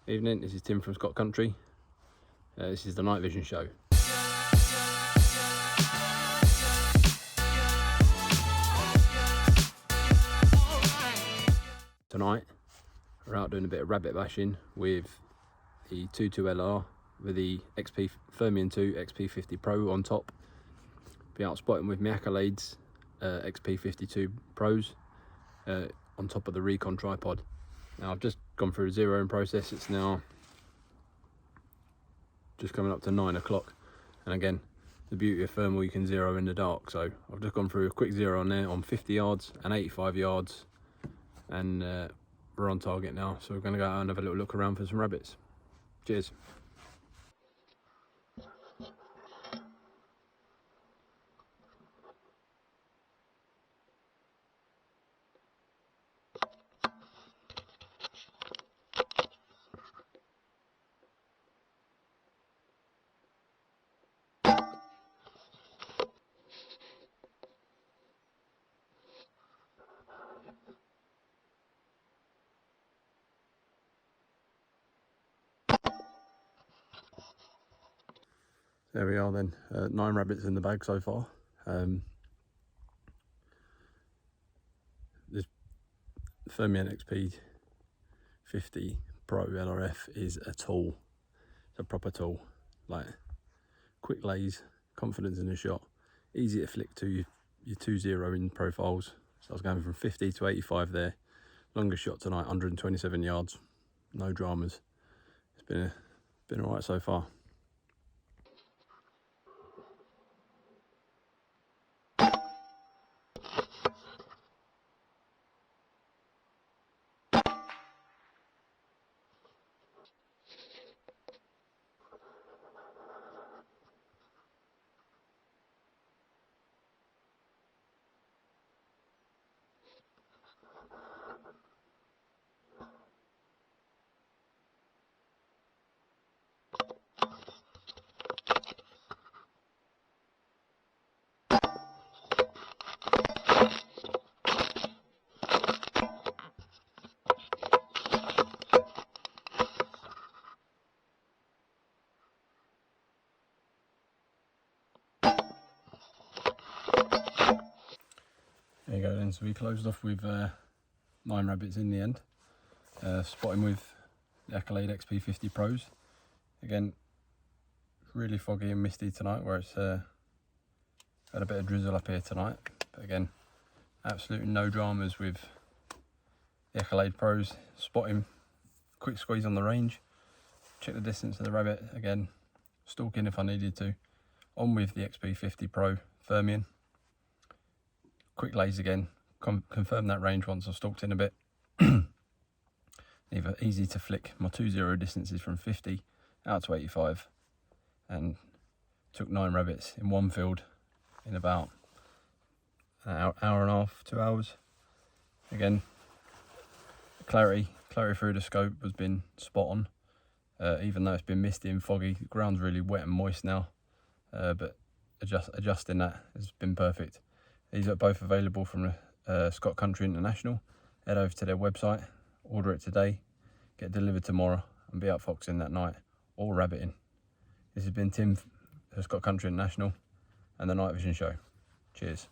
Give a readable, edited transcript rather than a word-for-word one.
Evening, this is Tim from Scott Country. This is the night vision show. Tonight we're out doing a bit of rabbit bashing with the 22LR with the XP Thermion 2 XP50 Pro on top. Be out spotting with my accolades XP52 Pros on top of the Rekon tripod. Now I've just gone through a zeroing process. It's now just coming up to 9 o'clock, and again, the beauty of thermal, you can zero in the dark. So I've just gone through a quick zero on there on 50 yards and 85 yards, and we're on target now. So we're going to go out and have a little look around for some rabbits. Cheers. There we are then, 9 rabbits in the bag so far. This Thermion XP50 Pro LRF is a tool. It's a proper tool. Like, quick lays, confidence in the shot, easy to flick to your 2-0 in profiles. So I was going from 50 to 85 there. Longest shot tonight, 127 yards. No dramas. It's been alright so far. There you go then, so we closed off with 9 rabbits in the end. Spotting with the Accolade XP50 Pros. Again, really foggy and misty tonight, where it's had a bit of drizzle up here tonight. But again, absolutely no dramas with the Accolade Pros. Spotting, quick squeeze on the range, check the distance of the rabbit, again, stalking if I needed to. On with the XP50 Pro Thermion. Quick lays again, confirm that range once I've stalked in a bit. Easy to flick my 2-0 distances from 50 out to 85, and took 9 rabbits in one field in about an hour and a half, 2 hours. Again, clarity through the scope has been spot on, even though it's been misty and foggy. The ground's really wet and moist now, but adjusting that has been perfect. These are both available from Scott Country International. Head over to their website, order it today, get delivered tomorrow, and be out foxing that night or rabbiting. This has been Tim for Scott Country International and the Night Vision Show. Cheers.